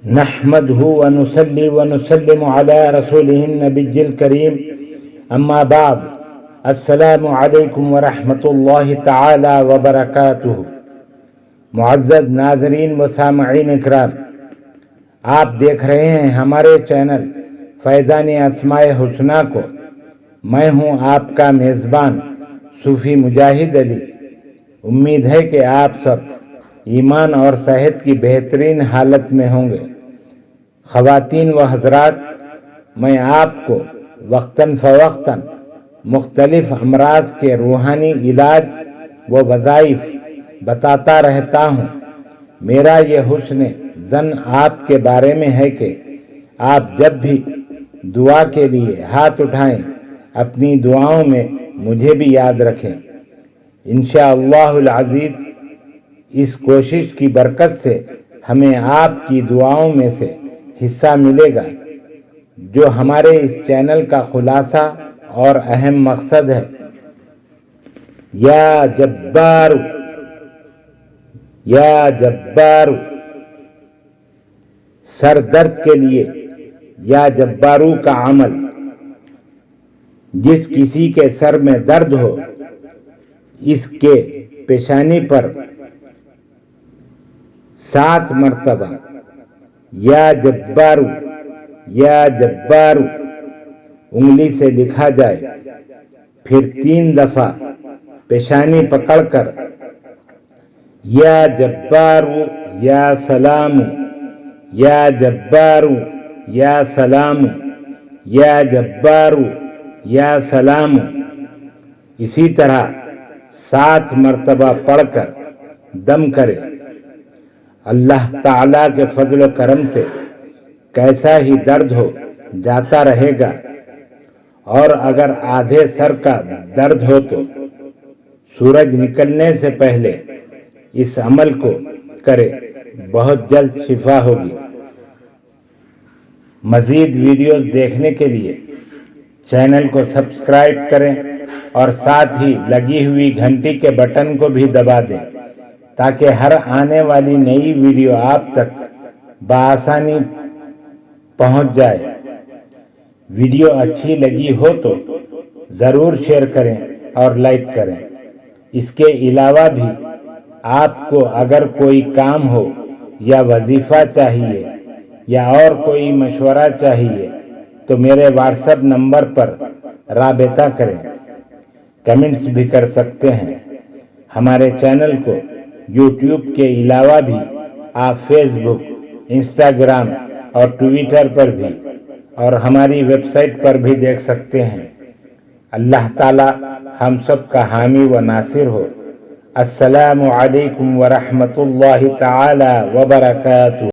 نحمده ونصلي ونسلم على رسوله النبي الكريم اما بعد السلام علیکم ورحمۃ اللہ تعالی وبرکاتہ۔ معزز ناظرین و سامعین اکرام، آپ دیکھ رہے ہیں ہمارے چینل فیضان اسماء حسنہ کو۔ میں ہوں آپ کا میزبان صوفی مجاہد علی۔ امید ہے کہ آپ سب ایمان اور صحت کی بہترین حالت میں ہوں گے۔ خواتین و حضرات، میں آپ کو وقتاً فوقتاً مختلف امراض کے روحانی علاج و وظائف بتاتا رہتا ہوں۔ میرا یہ حسن ظن آپ کے بارے میں ہے کہ آپ جب بھی دعا کے لیے ہاتھ اٹھائیں، اپنی دعاؤں میں مجھے بھی یاد رکھیں۔ انشاءاللہ العزیز اس کوشش کی برکت سے ہمیں آپ کی دعاؤں میں سے حصہ ملے گا، جو ہمارے اس چینل کا خلاصہ اور اہم مقصد ہے۔ یا جبار یا جبار، سر درد کے لیے یا جبارو کا عمل۔ جس کسی کے سر میں درد ہو، اس کے پیشانی پر 7 مرتبہ یا جبارو یا جبارو انگلی سے لکھا جائے، پھر 3 دفعہ پیشانی پکڑ کر یا جبارو یا سلام، یا جبارو یا سلام، یا جبارو یا سلام، اسی طرح 7 مرتبہ پڑھ کر دم کرے۔ اللہ تعالیٰ کے فضل و کرم سے کیسا ہی درد ہو جاتا رہے گا، اور اگر آدھے سر کا درد ہو تو سورج نکلنے سے پہلے اس عمل کو کرے، بہت جلد شفا ہوگی۔ مزید ویڈیوز دیکھنے کے لیے چینل کو سبسکرائب کریں اور ساتھ ہی لگی ہوئی گھنٹی کے بٹن کو بھی دبا دیں، تاکہ ہر آنے والی نئی ویڈیو آپ تک بآسانی پہنچ جائے۔ ویڈیو اچھی لگی ہو تو ضرور شیئر کریں اور لائک کریں۔ اس کے علاوہ بھی آپ کو اگر کوئی کام ہو یا وظیفہ چاہیے یا اور کوئی مشورہ چاہیے تو میرے واٹس ایپ نمبر پر رابطہ کریں۔ کمنٹس بھی کر سکتے ہیں۔ ہمارے چینل کو یوٹیوب کے علاوہ بھی آپ فیس بک، انسٹاگرام اور ٹویٹر پر بھی، اور ہماری ویب سائٹ پر بھی دیکھ سکتے ہیں۔ اللہ تعالی ہم سب کا حامی و ناصر ہو۔ السلام علیکم ورحمۃ اللہ تعالی وبرکاتہ۔